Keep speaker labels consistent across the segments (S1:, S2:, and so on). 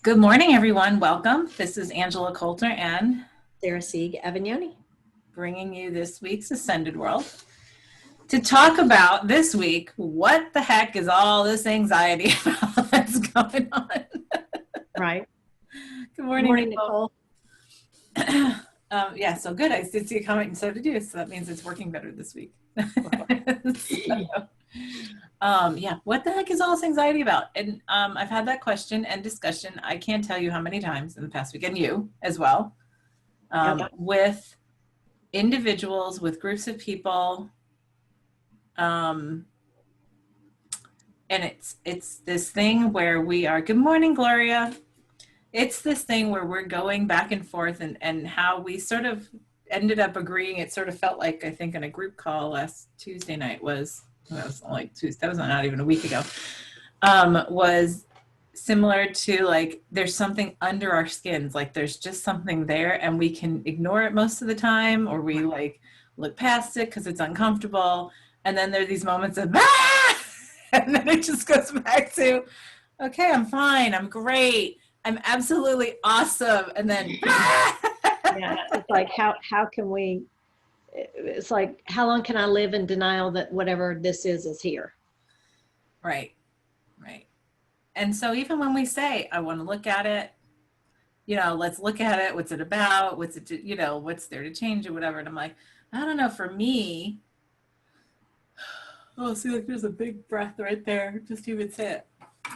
S1: Good morning, everyone. Welcome. This is Angela Coulter and
S2: Sarah Sieg Avignoni.
S1: bringing you this week's Ascended World to talk about this week, what the heck is all this anxiety about that's going on?
S2: Right.
S1: Good morning, Nicole. Yeah, so good. I did see a comment and so did you. So that means it's working better this week. Yeah, what the heck is all this anxiety about? And I've had that question and discussion. I can't tell you how many times in the past week, and you as well, with individuals, with groups of people. And it's this thing where we are, good morning, Gloria. It's this thing where we're going back and forth and how we sort of ended up agreeing. It sort of felt like, I think in a group call last Tuesday night that was only Tuesday, that was not even a week ago, was similar to like, there's something under our skins, like there's just something there and we can ignore it most of the time, or we like look past it because it's uncomfortable. And then there are these moments of, and then it just goes back to, okay, I'm fine, I'm great, I'm absolutely awesome. And then,
S2: Yeah, it's like, how can we, it's like, how long can I live in denial that whatever this is here?
S1: Right. And so even when we say, I want to look at it, let's look at it. What's it about? What's it, what's there to change it, whatever. And I'm like, I don't know, for me, oh, see, like there's a big breath right there. Just even say it.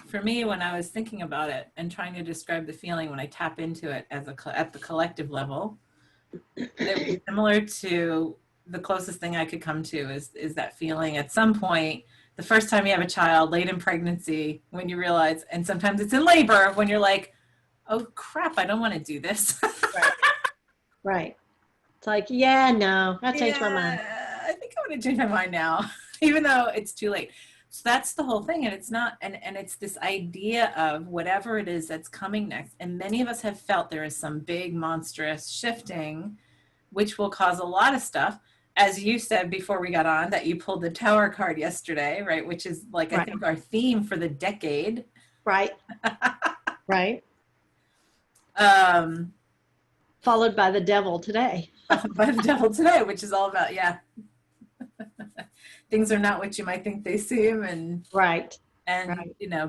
S1: For me, when I was thinking about it and trying to describe the feeling when I tap into it at the collective level, it was similar to the closest thing I could come to is that feeling at some point, the first time you have a child, late in pregnancy, when you realize, and sometimes it's in labor, when you're like, oh crap, I don't want to do this.
S2: Right. It's like, yeah, no, I changed my mind.
S1: I think I want to change my mind now, even though it's too late. So that's the whole thing. And it's not, and it's this idea of whatever it is that's coming next. And many of us have felt there is some big monstrous shifting, which will cause a lot of stuff. As you said before we got on, that you pulled the Tower card yesterday, right? Which is like, I think our theme for the decade.
S2: Right. Right.
S1: Followed
S2: by the devil today.
S1: By the devil today, which is all about, things are not what you might think they seem, and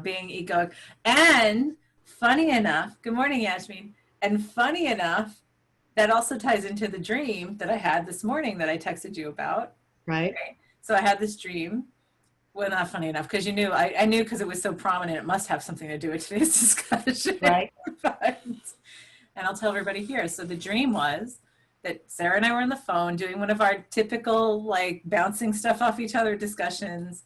S1: being egoic. And funny enough, good morning, Yasmin. And funny enough, that also ties into the dream that I had this morning that I texted you about.
S2: Right.
S1: So I had this dream. Well, not funny enough, because you knew, I knew because it was so prominent, it must have something to do with today's discussion.
S2: Right.
S1: And I'll tell everybody here. So the dream was that Sarah and I were on the phone doing one of our typical, like, bouncing stuff off each other discussions.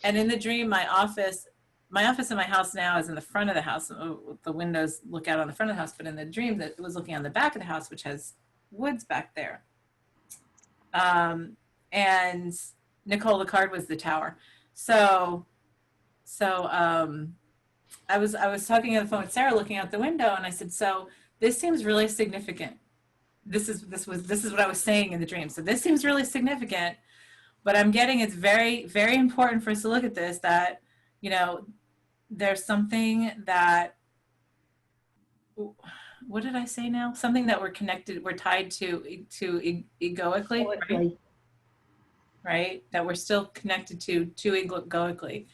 S1: And in the dream, my office in my house now is in the front of the house. The windows look out on the front of the house, but in the dream that it was looking on the back of the house, which has woods back there. And Nicole, the card was the Tower. So I was talking on the phone with Sarah looking out the window, and I said, so this seems really significant. This is what I was saying in the dream. So this seems really significant, but I'm getting, it's very, very important for us to look at this, that, there's something that, what did I say now? Something that we're tied to egoically, right? That we're still connected to egoically.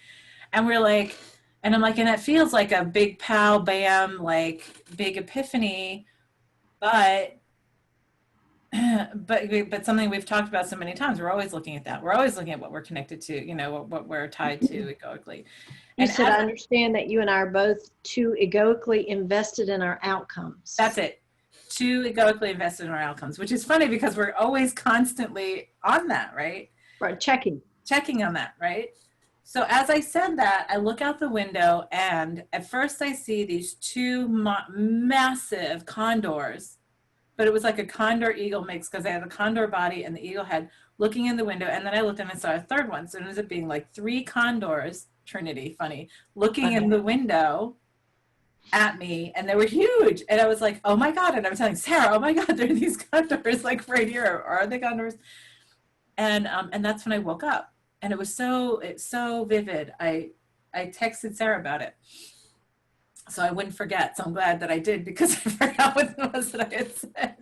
S1: And we're like, and I'm like, and it feels like a big pow, bam, like big epiphany, but something we've talked about so many times. We're always looking at that. We're always looking at what we're connected to, what we're tied to egoically.
S2: You said, I understand that you and I are both too egoically invested in our outcomes.
S1: That's it. Too egoically invested in our outcomes, which is funny because we're always constantly on that, right?
S2: Right, checking
S1: on that, right? So as I said that, I look out the window, and at first I see these two massive condors, but it was like a condor eagle mix because I had the condor body and the eagle head looking in the window. And then I looked and I saw a third one. So it ended up being like three condors, Trinity, funny, looking in the window at me, and they were huge. And I was like, oh my God. And I was telling Sarah, oh my God, there are these condors like right here. Are they condors? And that's when I woke up. And it's so vivid. I texted Sarah about it. so I wouldn't forget. So I'm glad that I did, because I forgot what it was that I had said.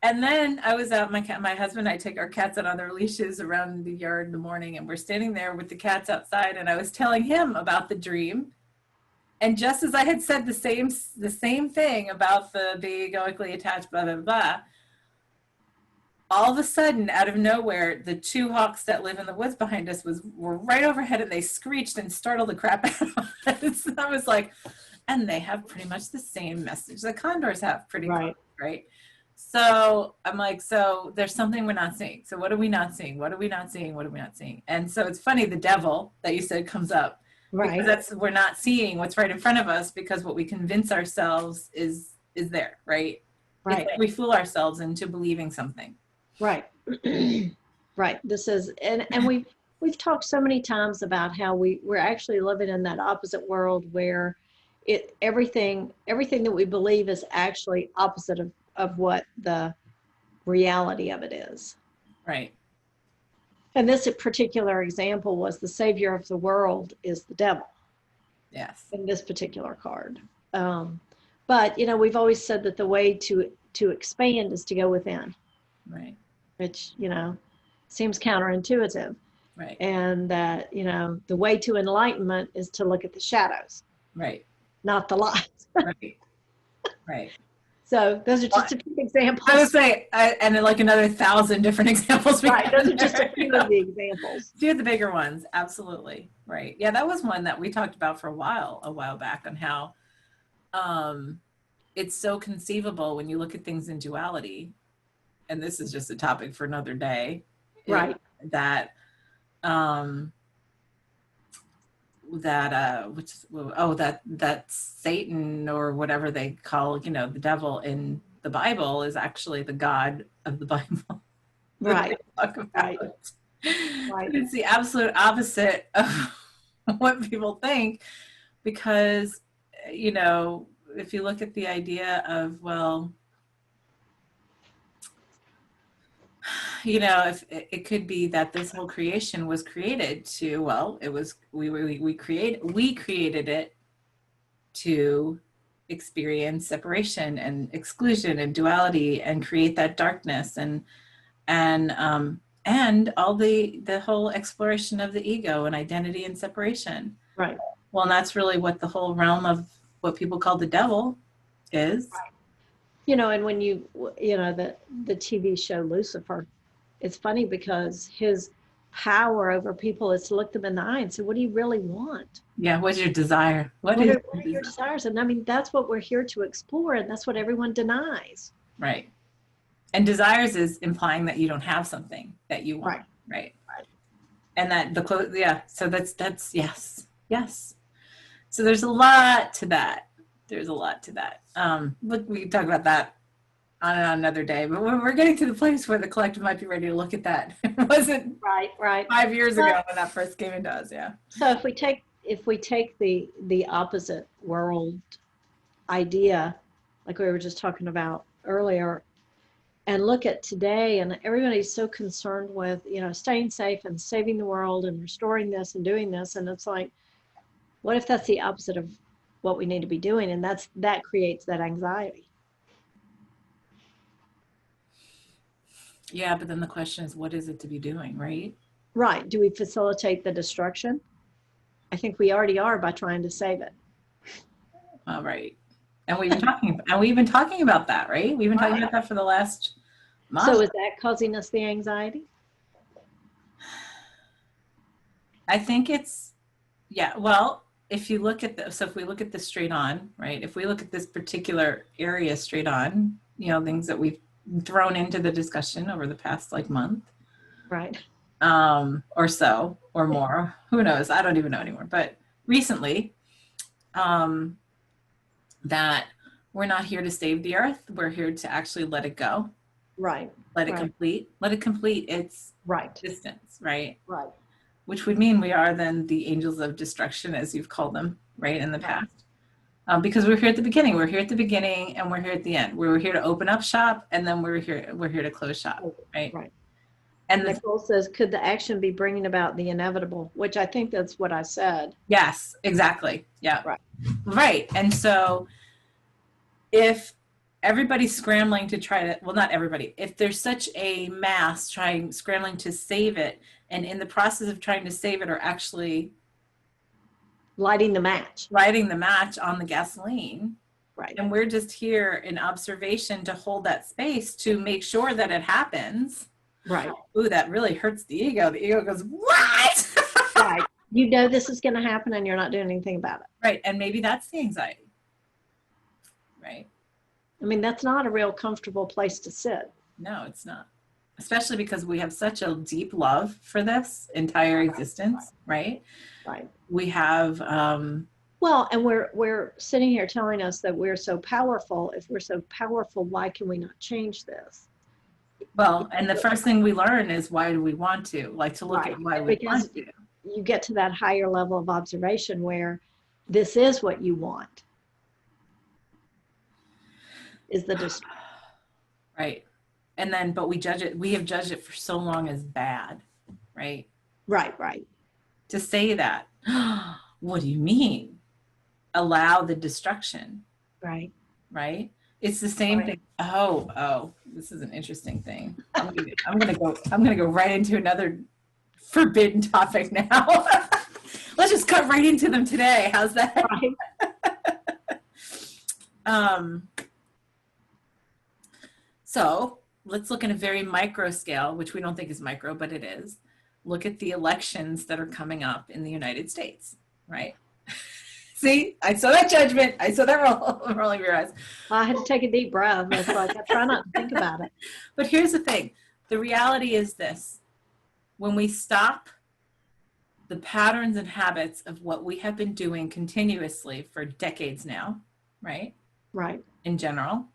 S1: And then I was out, my husband and I take our cats out on their leashes around the yard in the morning, and we're standing there with the cats outside, and I was telling him about the dream. And just as I had said the same thing about the being egoically attached, blah, blah, blah, all of a sudden, out of nowhere, the two hawks that live in the woods behind us were right overhead, and they screeched and startled the crap out of us. I was like, and they have pretty much the same message the condors have, pretty much, right? So I'm like, so there's something we're not seeing. So what are we not seeing? What are we not seeing? What are we not seeing? And so it's funny, the devil that you said comes up, because we're not seeing what's right in front of us, because what we convince ourselves is there, right? It's like we fool ourselves into believing something.
S2: Right. Right. This is, and we've talked so many times about how we're actually living in that opposite world where everything that we believe is actually opposite of what the reality of it is.
S1: Right.
S2: And this particular example was the savior of the world is the devil.
S1: Yes.
S2: In this particular card. But, you know, we've always said that the way to expand is to go within.
S1: Right.
S2: Which, you know, seems counterintuitive.
S1: Right.
S2: And that, you know, the way to enlightenment is to look at the shadows.
S1: Right.
S2: Not the light.
S1: Right. Right.
S2: So those are just a few examples.
S1: I would say, and then like another 1,000 different examples.
S2: Right. Those are just a few of the examples.
S1: A few of the bigger ones. Absolutely. Right. Yeah. That was one that we talked about for a while back, on how it's so conceivable when you look at things in duality. And this is just a topic for another day.
S2: Right.
S1: That Satan, or whatever they call, you know, the devil in the Bible, is actually the God of the Bible.
S2: Right.
S1: Right. It's the absolute opposite of what people think, because, you know, if you look at the idea of, well, you know, if it could be that this whole creation was created to, well, it was, we created it to experience separation and exclusion and duality, and create that darkness, and all the whole exploration of the ego and identity and separation.
S2: Right.
S1: Well, and that's really what the whole realm of what people call the devil is.
S2: Right. You know, and when you know, the TV show Lucifer, it's funny because his power over people is to look them in the eye and say, what do you really want?
S1: Yeah, what's your desire? What are
S2: your desires? And I mean, that's what we're here to explore, and that's what everyone denies.
S1: Right. And desires is implying that you don't have something that you want. Right. And that so that's yes. So there's a lot to that. But we can talk about that on another day. But when we're getting to the place where the collective might be ready to look at that, it wasn't
S2: right
S1: 5 years ago when that first came into us. Yeah.
S2: So if we take the opposite world idea, like we were just talking about earlier, and look at today, and everybody's so concerned with, you know, staying safe and saving the world and restoring this and doing this, and it's like, what if that's the opposite of what we need to be doing? And that creates that anxiety.
S1: Yeah, but then the question is, what is it to be doing, right?
S2: Right. Do we facilitate the destruction? I think we already are by trying to save it.
S1: All right. And we've been talking about that, right? We've been talking about that for the last month.
S2: So is that causing us the anxiety?
S1: I think it's, yeah, well, if you look at if we look at this straight on, right? If we look at this particular area straight on, you know, things that we've thrown into the discussion over the past like month.
S2: Right.
S1: Or so, or more, who knows? I don't even know anymore. But recently, that we're not here to save the earth. We're here to actually let it go.
S2: Right.
S1: Let it complete its distance, right?
S2: Right.
S1: Which would mean we are then the angels of destruction, as you've called them, right, in the past. Because we're here at the beginning. We're here at the beginning, and we're here at the end. We were here to open up shop, and then we're here to close shop, right?
S2: Right.
S1: And
S2: Nicole says, could the action be bringing about the inevitable? Which I think that's what I said.
S1: yes, exactly. Yeah.
S2: Right.
S1: Right. And so if everybody's scrambling to try to, well, not everybody, if there's such a mass scrambling to save it, and in the process of trying to save it are actually
S2: Lighting the match.
S1: lighting the match on the gasoline,
S2: Right.
S1: and we're just here in observation to hold that space to make sure that it happens.
S2: Right.
S1: Ooh, that really hurts the ego. The ego goes, what?
S2: Right. You know this is going to happen and you're not doing anything about it.
S1: Right. And maybe that's the anxiety. Right.
S2: I mean, that's not a real comfortable place to sit.
S1: No, it's not. Especially because we have such a deep love for this entire existence, right?
S2: Right.
S1: We have
S2: well, and we're sitting here telling us that we're so powerful. If we're so powerful, why can we not change this?
S1: well, and the first thing we learn is why do we want to? Like to look
S2: Right.
S1: at why we
S2: Because
S1: want to.
S2: you get to that higher level of observation where this is what you want. Is the distraction.
S1: Right. And then, but we judge it, we have judged it for so long as bad, right?
S2: Right, right.
S1: To say that, what do you mean? Allow the destruction,
S2: Right.
S1: right? It's the same
S2: Right.
S1: thing. Oh, this is an interesting thing. I'm gonna go right into another forbidden topic now. Let's just cut right into them today. How's that?
S2: Right.
S1: So let's look at a very micro scale, which we don't think is micro, but it is. Look at the elections that are coming up in the United States, right? See, I saw that judgment. I saw that rolling of your eyes.
S2: I had to take a deep breath. It's like I try not to think about it.
S1: But here's the thing. The reality is this. When we stop the patterns and habits of what we have been doing continuously for decades now, right?
S2: Right.
S1: In general,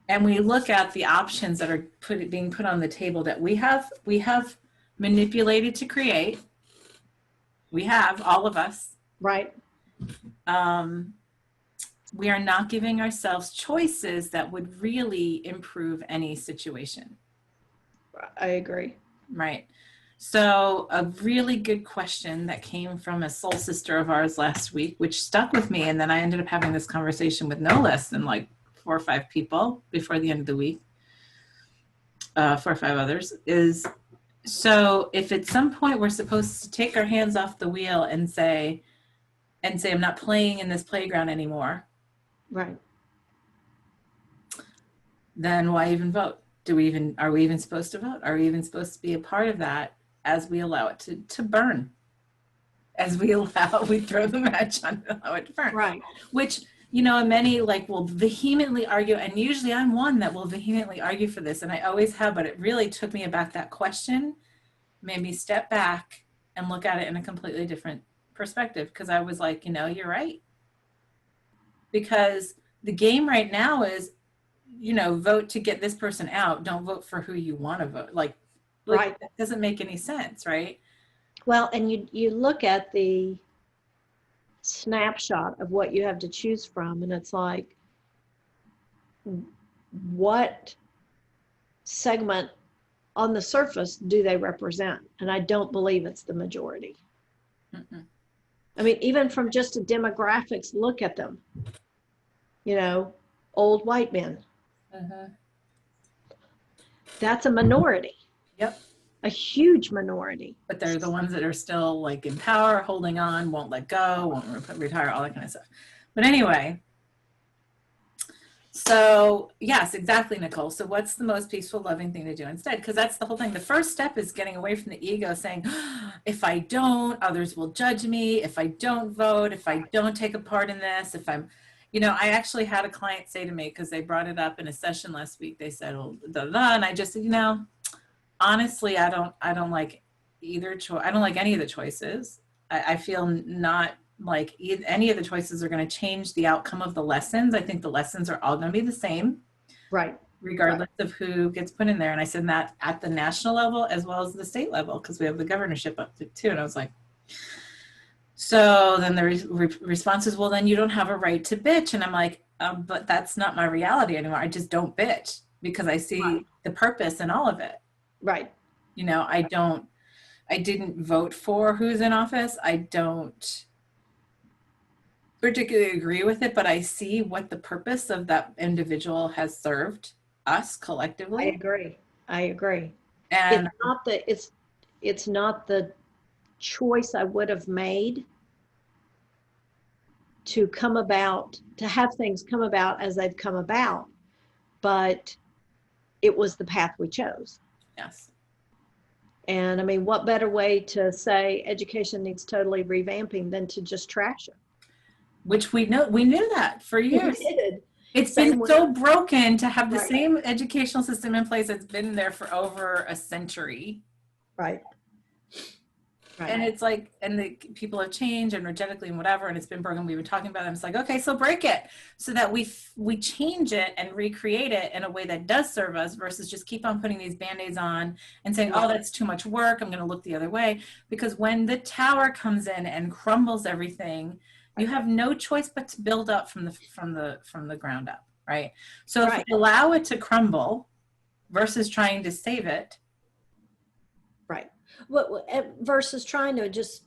S1: and we look at the options that are being put on the table that we have manipulated to create. We have, all of us.
S2: Right.
S1: We are not giving ourselves choices that would really improve any situation.
S2: I agree.
S1: Right. So a really good question that came from a soul sister of ours last week, which stuck with me, and then I ended up having this conversation with no less than like 4 or 5 people before the end of the week, 4 or 5 others, is, so if at some point we're supposed to take our hands off the wheel and say, I'm not playing in this playground anymore.
S2: Right.
S1: Then why even vote? Are we even supposed to vote? Are we even supposed to be a part of that as we allow it to burn? As we throw the match on and allow it to burn.
S2: Right.
S1: Which, many will vehemently argue, and usually I'm one that will vehemently argue for this, and I always have, but it really took me aback. That question made me step back and look at it in a completely different perspective, because I was like, you're right. Because the game right now is, vote to get this person out. Don't vote for who you want to vote. Right. That doesn't make any sense, right?
S2: Well, and you look at the snapshot of what you have to choose from, and it's like, what segment on the surface do they represent? And I don't believe it's the majority. Mm-mm. I mean, even from just a demographics look at them, old white men. Uh-huh. That's a minority.
S1: Yep.
S2: A huge minority.
S1: But they're the ones that are still in power, holding on, won't let go, won't retire, all that kind of stuff. But anyway, so yes, exactly, Nicole. So what's the most peaceful, loving thing to do instead? Because that's the whole thing. The first step is getting away from the ego saying, if I don't, others will judge me. If I don't vote, if I don't take a part in this, if I'm, I actually had a client say to me, because they brought it up in a session last week, they said, well, and I just said, honestly, I don't like either choice. I don't like any of the choices. I feel not like any of the choices are going to change the outcome of the lessons. I think the lessons are all going to be the same.
S2: Right.
S1: Regardless of who gets put in there. And I said that at the national level as well as the state level, because we have the governorship up to too. And I was like, so then the response is, well, then you don't have a right to bitch. And I'm like, but that's not my reality anymore. I just don't bitch because I see the purpose in all of it.
S2: Right.
S1: You know, I didn't vote for who's in office. I don't particularly agree with it, but I see what the purpose of that individual has served us
S2: I
S1: collectively.
S2: agree. I agree. It's
S1: And
S2: not the it's not the choice I would have made to come about, to have things come about as they've come about, but it was the path we chose.
S1: yes,
S2: And I mean, what better way to say education needs totally revamping than to just trash it?
S1: which we knew that for
S2: We
S1: years.
S2: did.
S1: It's
S2: Same
S1: been
S2: with,
S1: so broken to have the
S2: right,
S1: same educational system in place that's been there for over a century.
S2: right,
S1: And
S2: right,
S1: it's like, and the people have changed energetically and whatever, and it's been broken. We've been talking about it. It's like, okay, so break it so that we change it and recreate it in a way that does serve us versus just keep on putting these band-aids on and saying, oh,
S2: right,
S1: that's too much work. I'm going to look the other way. Because when the tower comes in and crumbles everything, you
S2: right,
S1: have no choice but to build up from the ground up, right? So if
S2: right,
S1: we allow it to crumble versus trying to save it,
S2: right. Versus trying to just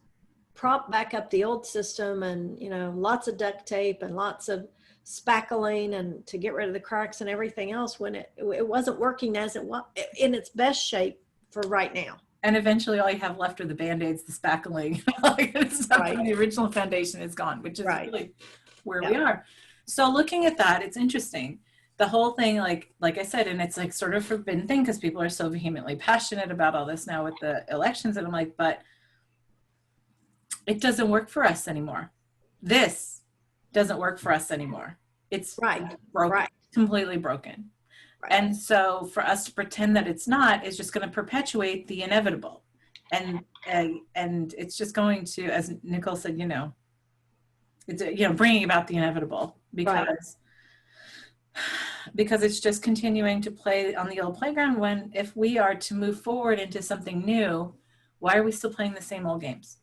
S2: prop back up the old system and, lots of duct tape and lots of spackling and to get rid of the cracks and everything else when it wasn't working as it was in its best shape for right now.
S1: and eventually all you have left are the band-aids, the spackling, like stuff,
S2: Right,
S1: and the original foundation is gone, which is
S2: right.
S1: really where we
S2: Yeah,
S1: are. So looking at that, it's interesting. The whole thing, like I said, and it's like sort of forbidden thing because people are so vehemently passionate about all this now with the elections, and I'm like, but it doesn't work for us anymore. This doesn't work for us anymore. It's
S2: right,
S1: broken,
S2: right,
S1: completely broken.
S2: right,
S1: And so for us to pretend that it's not is just going to perpetuate the inevitable. And it's just going to, as Nicole said, it's bringing about the inevitable
S2: right.
S1: because it's just continuing to play on the old playground when if we are to move forward into something new, why are we still playing the same old games?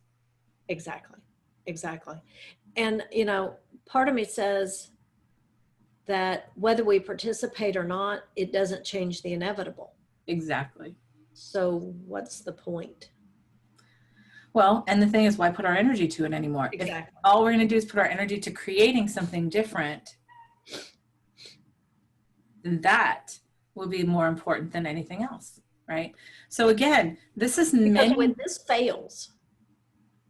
S2: Exactly. Exactly. And, part of me says that whether we participate or not, it doesn't change the inevitable.
S1: Exactly.
S2: So what's the point?
S1: Well, and the thing is, why put our energy to it anymore? If
S2: Exactly.
S1: all we're going to do is put our energy to creating something different, then that will be more important than anything else, right? So again, this is
S2: Because
S1: many,
S2: when this fails,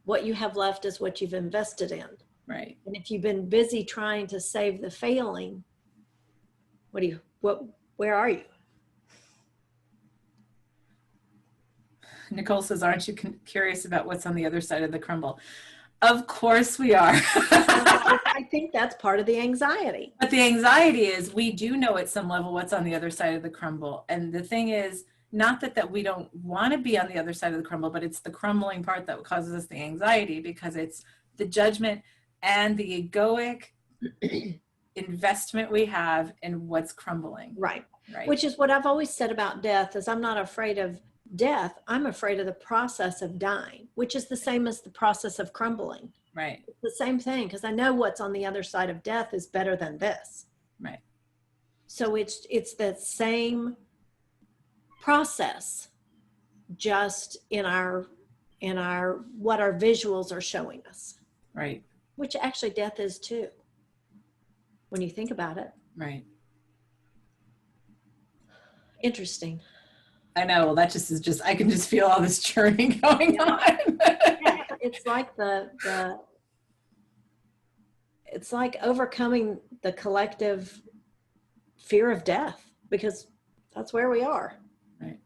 S2: what you have left is what you've invested in.
S1: right?
S2: And if you've been busy trying to save the failing, where are you?
S1: Nicole says, aren't you curious about what's on the other side of the crumble? Of course we are.
S2: I think that's part of the anxiety.
S1: But the anxiety is we do know at some level what's on the other side of the crumble. And the thing is, not that we don't want to be on the other side of the crumble, but it's the crumbling part that causes us the anxiety because it's the judgment and the egoic investment we have in what's crumbling.
S2: Right.
S1: Right.
S2: Which is what I've always said about death is I'm not afraid of death. I'm afraid of the process of dying, which is the same as the process of crumbling.
S1: Right.
S2: It's the same thing because I know what's on the other side of death is better than this.
S1: Right.
S2: So it's the same process, just in our what our visuals are showing us.
S1: Right.
S2: Which actually death is too, when you think about it.
S1: Right.
S2: Interesting.
S1: I know. Well, that just is just, I can just feel all this churning going on.
S2: It's like it's like overcoming the collective fear of death because that's where we are.
S1: Right.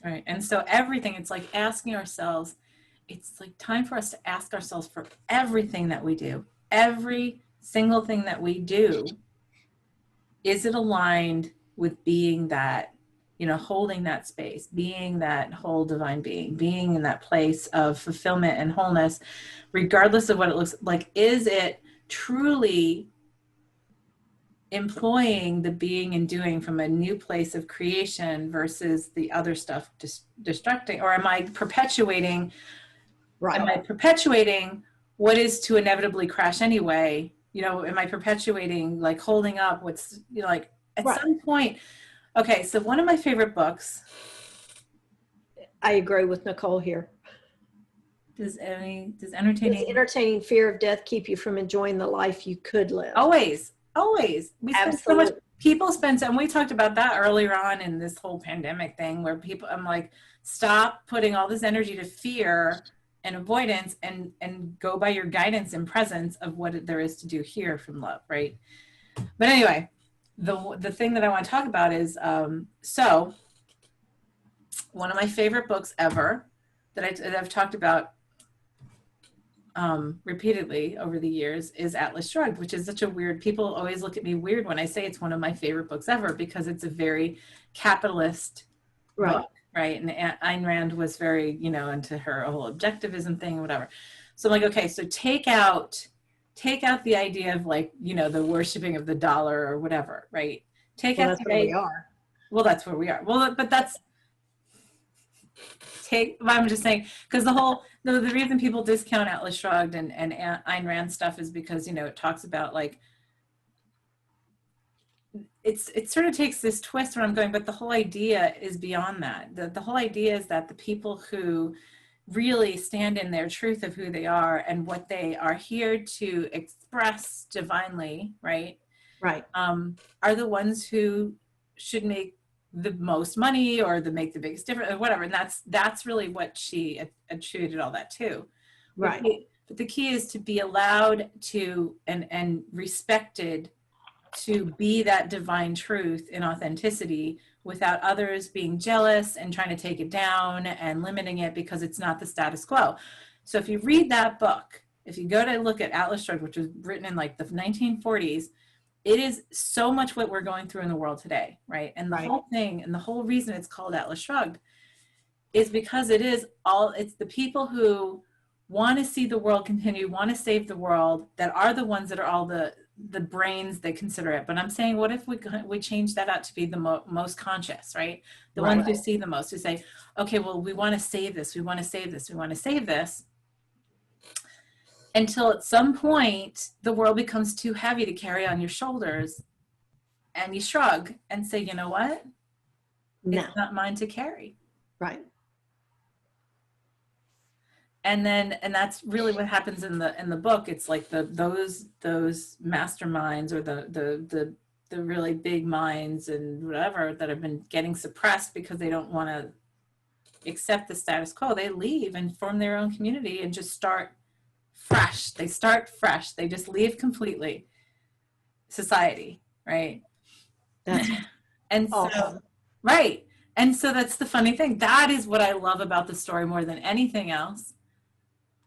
S1: Right. And so everything, it's like asking ourselves, it's like time for us to ask ourselves for everything that we do, every single thing that we do, is it aligned with being that, holding that space, being that whole divine being in that place of fulfillment and wholeness, regardless of what it looks like? Is it truly employing the being and doing from a new place of creation versus the other stuff destructing? Or am I perpetuating what is to inevitably crash anyway? Am I perpetuating like holding up what's, like at some point Okay, so one of my favorite books.
S2: I agree with Nicole here.
S1: Does
S2: Does
S1: entertaining
S2: entertaining fear of death keep you from enjoying the life you could live?
S1: always we spend so much,
S2: Absolutely.
S1: people spend, and we talked about that earlier on in this whole pandemic thing where people, I'm like, stop putting all this energy to fear and avoidance, and go by your guidance and presence of what there is to do here from love, right? But anyway, the thing that I want to talk about is so one of my favorite books ever that I've talked about repeatedly over the years is Atlas Shrugged, which is such a weird, people always look at me weird when I say it's one of my favorite books ever, because it's a very capitalist
S2: Right.
S1: book, right? And Ayn Rand was very, into her whole objectivism thing, whatever. So I'm like, okay, so take out the idea of like, the worshiping of the dollar or whatever, right? Take
S2: Well,
S1: out
S2: that's
S1: the
S2: where we
S1: idea,
S2: are.
S1: well, that's where we are. Well, but that's I'm just saying, because the reason people discount Atlas Shrugged and Ayn Rand stuff is because, it talks about like, it sort of takes this twist when I'm going, but the whole idea is beyond that. The whole idea is that the people who really stand in their truth of who they are and what they are here to express divinely, right?
S2: Right.
S1: Are the ones who should make the most money or make the biggest difference or whatever. And that's really what she attributed all that to.
S2: Right.
S1: But the key is to be allowed to and respected to be that divine truth in authenticity without others being jealous and trying to take it down and limiting it because it's not the status quo. So if you read that book, if you go to look at Atlas Shrugged, which was written in like the 1940s, it is so much what we're going through in the world today, right? And the whole thing, and the whole reason it's called Atlas Shrugged is because it's the people who want to see the world continue, want to save the world, that are the ones that are all the brains they consider it. But I'm saying, what if we change that out to be the most conscious, right? The ones who see the most, who say, okay, well, we want to save this, we want to save this, we want to save this, until at some point the world becomes too heavy to carry on your shoulders, and you shrug and say, you know what?
S2: No.
S1: It's not mine to carry.
S2: Right.
S1: And that's really what happens in the book. It's like those masterminds or the really big minds and whatever that have been getting suppressed because they don't want to accept the status quo. They leave and form their own community and just start fresh. They start fresh. They just leave completely society, right?
S2: That's
S1: and
S2: awesome.
S1: So right. And so that's the funny thing. That is what I love about the story more than anything else.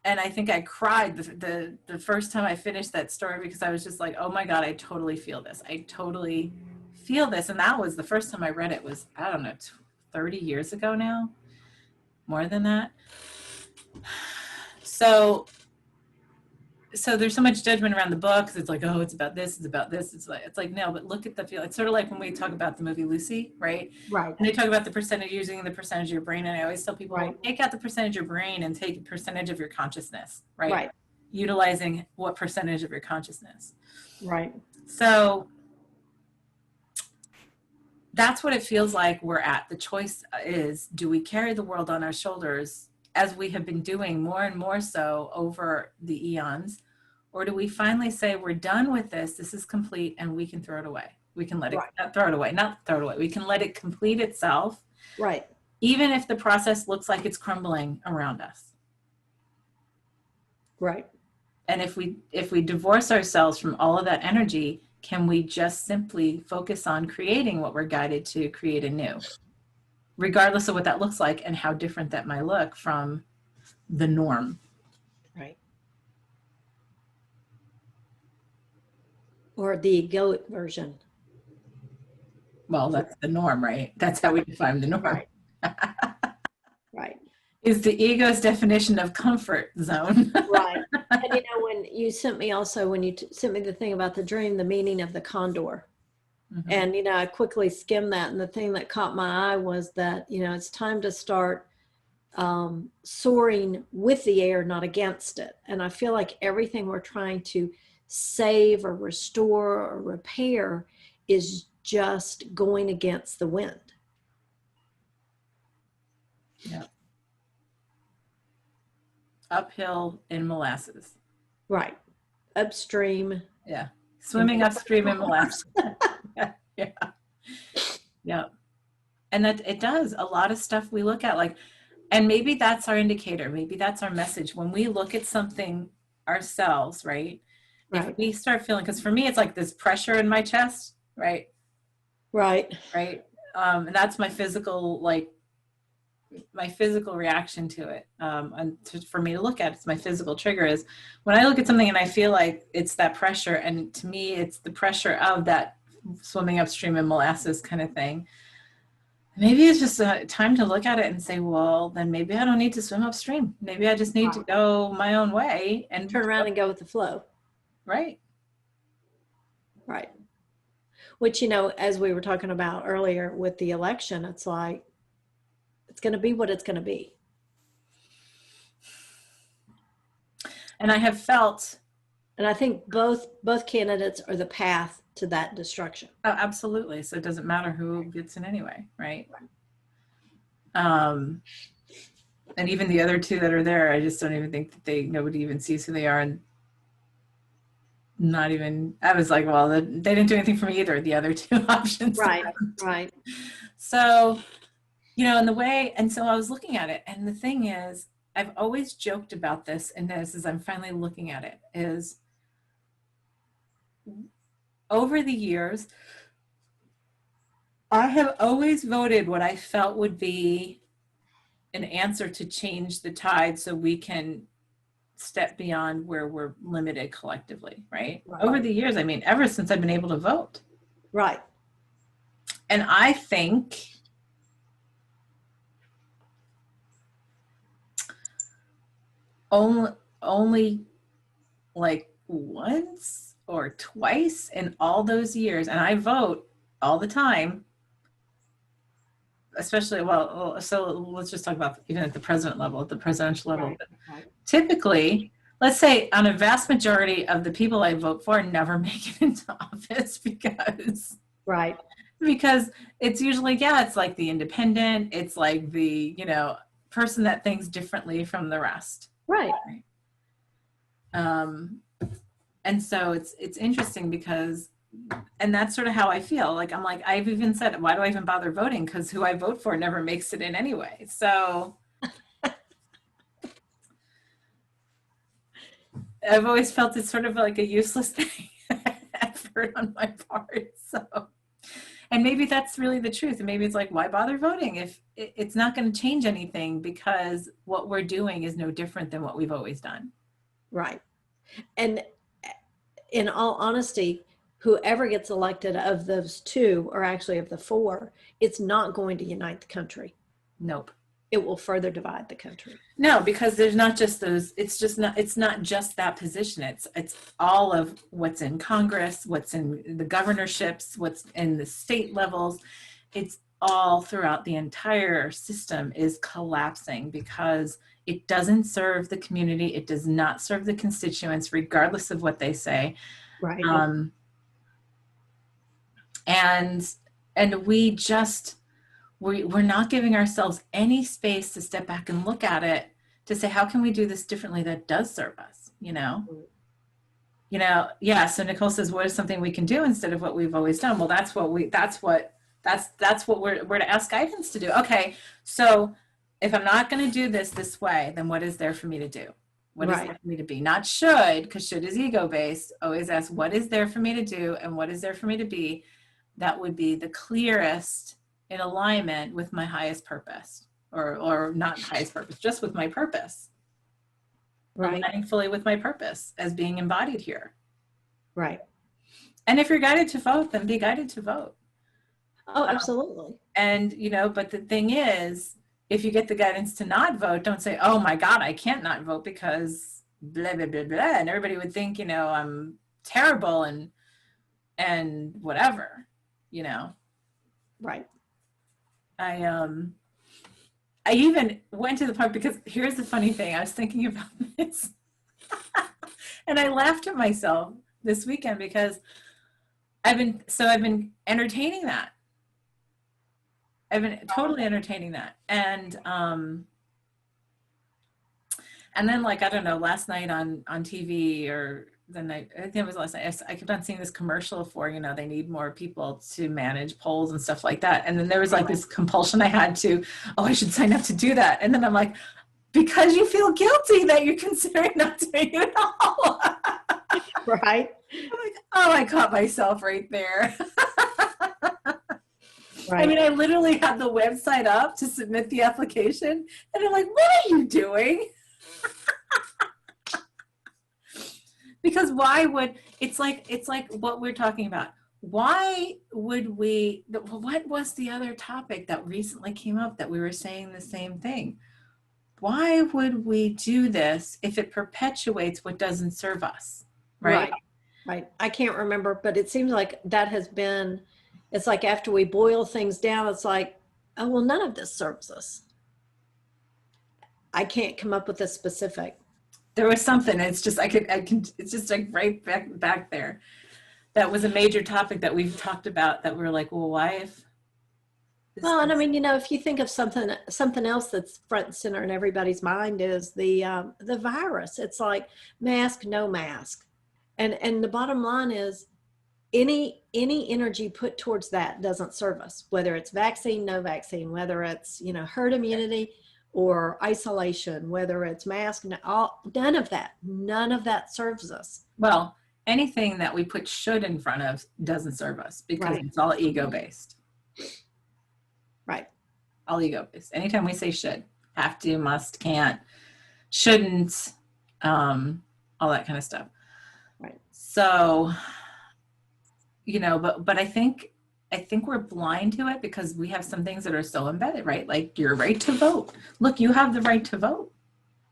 S1: And I think I cried the first time I finished that story, because I was just like, oh my God, I totally feel this. I totally feel this. And that was the first time I read it was, I don't know, 30 years ago now, more than that. So there's so much judgment around the book because it's like, oh, it's about this, it's about this. It's like no, but look at the feel. It's sort of like when we talk about the movie Lucy, right?
S2: Right.
S1: And they talk about the percentage, using the percentage of your brain. And I always tell people,
S2: Right.
S1: take out the percentage of your brain and take a percentage of your consciousness, right?
S2: Right.
S1: Utilizing what percentage of your consciousness.
S2: Right.
S1: So that's what it feels like we're at. The choice is, do we carry the world on our shoulders as we have been doing more and more so over the eons? Or do we finally say, we're done with this, this is complete, and we can throw it away? We can let it, not throw it away. We can let it complete itself.
S2: Right.
S1: Even if the process looks like it's crumbling around us.
S2: Right.
S1: And if we divorce ourselves from all of that energy, can we just simply focus on creating what we're guided to create anew, regardless of what that looks like and how different that might look from the norm?
S2: Right. Or the egoic version.
S1: Well, that's the norm, right? That's how we define the norm.
S2: Right. Right.
S1: Is the ego's definition of comfort zone.
S2: Right. And when you sent me also, when you sent me the thing about the dream, the meaning of the condor. Mm-hmm. And, I quickly skimmed that. And the thing that caught my eye was that, it's time to start soaring with the air, not against it. And I feel like everything we're trying to save or restore or repair is just going against the wind.
S1: Yeah. Uphill in molasses.
S2: Right. Upstream.
S1: Yeah. Swimming upstream in molasses. Yeah. Yeah. Yeah. And that it does a lot of stuff we look at, like, and maybe that's our indicator. Maybe that's our message. When we look at something ourselves, right? If
S2: Right.
S1: we start feeling, because for me, it's like this pressure in my chest, right?
S2: Right.
S1: Right. And that's my physical, like, my physical reaction to it. For me to look at, it's my physical trigger is when I look at something and I feel like it's that pressure. And to me, it's the pressure of that swimming upstream in molasses kind of thing. Maybe it's just a time to look at it and say, well, then maybe I don't need to swim upstream. Maybe I just need to go my own way and
S2: turn around and go with the flow.
S1: Right.
S2: Right. Which, as we were talking about earlier with the election, it's like, it's going to be what it's going to be.
S1: And I have felt.
S2: And I think both candidates are the path to that destruction.
S1: Oh, absolutely. So it doesn't matter who gets in anyway, right? And even the other two that are there, I just don't even think that nobody even sees who they are. And not even, I was like, well, they didn't do anything for me either, the other two options.
S2: Right, right.
S1: So, in the way, and so I was looking at it, and the thing is, I've always joked about this, and this as I'm finally looking at it, is over the years, I have always voted what I felt would be an answer to change the tide so we can step beyond where we're limited collectively, right? Over the years, I mean, ever since I've been able to vote.
S2: Right.
S1: And I think only like once or twice in all those years, and I vote all the time, especially, so let's just talk about even at the president level, at the presidential level.
S2: Right.
S1: Typically, let's say on a vast majority of the people I vote for never make it into office because it's usually, it's like the independent, it's like the, person that thinks differently from the rest.
S2: Right.
S1: And so it's interesting because, and that's sort of how I feel. Like, I'm like, I've even said, why do I even bother voting? Because who I vote for never makes it in anyway. So I've always felt it's sort of like a useless thing, effort on my part. So, and maybe that's really the truth. And maybe it's like, why bother voting if it's not going to change anything, because what we're doing is no different than what we've always done.
S2: Right. And in all honesty, whoever gets elected of those two, or actually of the four, it's not going to unite the country.
S1: Nope.
S2: It will further divide the country.
S1: No, because there's not just those, it's not just that position. It's all of what's in Congress, what's in the governorships, what's in the state levels. It's all throughout the entire system is collapsing because it doesn't serve the community. It does not serve the constituents, regardless of what they say.
S2: Right.
S1: And we're not giving ourselves any space to step back and look at it to say, how can we do this differently that does serve us? So Nicole says, what is something we can do instead of what we've always done? Well, that's what we're to ask guidance to do. Okay, so if I'm not going to do this way, then what is there for me to do? What is there for me to be? Not should, because should is ego-based. Always ask, what is there for me to do and what is there for me to be? That would be the clearest in alignment with my highest purpose, or not highest purpose, just with my purpose.
S2: Right.
S1: Aligning fully with my purpose as being embodied here.
S2: Right.
S1: And if you're guided to vote, then be guided to vote.
S2: Oh, absolutely.
S1: And, but the thing is, if you get the guidance to not vote, don't say, oh my God, I can't not vote because blah, blah, blah, blah. And everybody would think, I'm terrible and whatever,
S2: Right.
S1: I even went to the part, because here's the funny thing. I was thinking about this and I laughed at myself this weekend because I've been entertaining that. I've been totally entertaining that. And then like, I don't know, last night on TV or the night, I think it was last night, I kept on seeing this commercial for, you know, they need more people to manage polls and stuff like that. And then there was like this compulsion I had to, oh, I should sign up to do that. And then I'm like, because you feel guilty that you're considering not doing it at all.
S2: Right.
S1: I'm like, oh, I caught myself right there.
S2: Right.
S1: I mean, I literally had the website up to submit the application, and I'm like, what are you doing? Because why would, it's like what we're talking about. Why would we, what was the other topic that recently came up that we were saying the same thing? Why would we do this if it perpetuates what doesn't serve us? Right?
S2: Right. I can't remember, but it seems like that has been, it's like after we boil things down, it's like, oh, well, none of this serves us. I can't come up with a specific.
S1: There was something, it's just, I can, it's just like right back there. That was a major topic that we've talked about that we were like, well, why if?
S2: Well, and I mean, you know, if you think of something else that's front and center in everybody's mind is the virus. It's like mask, no mask. And the bottom line is any energy put towards that doesn't serve us, whether it's vaccine, no vaccine, whether it's, you know, herd immunity or isolation, whether it's mask, none of that serves us.
S1: Well, anything that we put should in front of doesn't serve us because
S2: Right.
S1: it's all ego based.
S2: Right.
S1: All ego based. Anytime we say should, have to, must, can't, shouldn't, all that kind of stuff.
S2: Right.
S1: So, you know, but I think we're blind to it because we have some things that are so embedded, right? Like your right to vote. Look, you have the right to vote.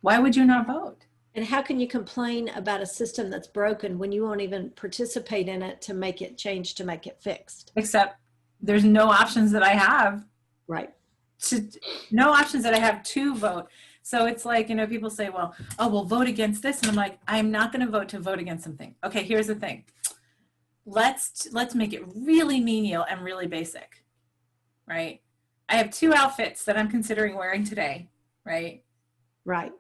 S1: Why would you not vote?
S2: And how can you complain about a system that's broken when you won't even participate in it to make it change, to make it fixed?
S1: Except there's no options that I have.
S2: Right.
S1: No options that I have to vote. So it's like, you know, people say, well, oh, we'll vote against this. And I'm like, I'm not going to vote against something. Okay, here's the thing. Let's make it really menial and really basic, right? I have 2 outfits that I'm considering wearing today, right?
S2: Right.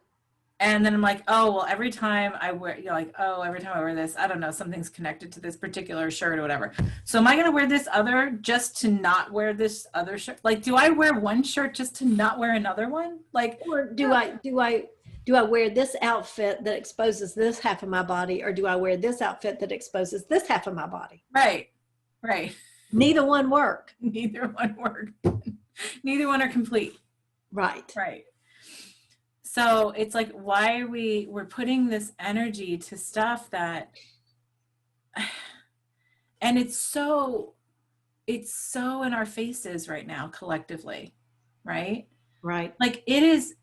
S1: And then I'm like, oh, well, every time I wear, you're like, oh, every time I wear this, I don't know, something's connected to this particular shirt or whatever. So am I going to wear this other just to not wear this other shirt? Like, do I wear one shirt just to not wear another one? Like,
S2: or do I wear this outfit that exposes this half of my body, or do I wear this outfit that exposes this half of my body?
S1: Right.
S2: Neither one work.
S1: Neither one work. Neither one are complete.
S2: Right.
S1: So it's like, why are we're putting this energy to stuff that, and it's so in our faces right now collectively, right?
S2: Right.
S1: Like it is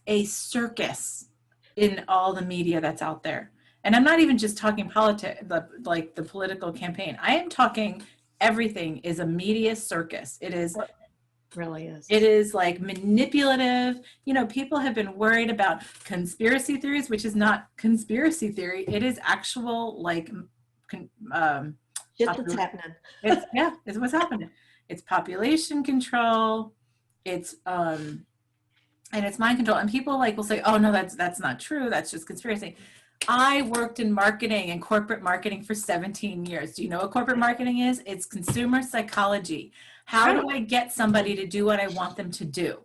S1: a circus in all the media that's out there. And I'm not even just talking the political campaign. I am talking everything is a media circus. It is.
S2: Really is.
S1: It is like manipulative. You know, people have been worried about conspiracy theories, which is not conspiracy theory. It is actual like
S2: Shit that's happening.
S1: It's what's happening. It's population control. It's and it's mind control. And people like will say, oh no, that's not true. That's just conspiracy. I worked in marketing and corporate marketing for 17 years. Do you know what corporate marketing is? It's consumer psychology. How do I get somebody to do what I want them to do?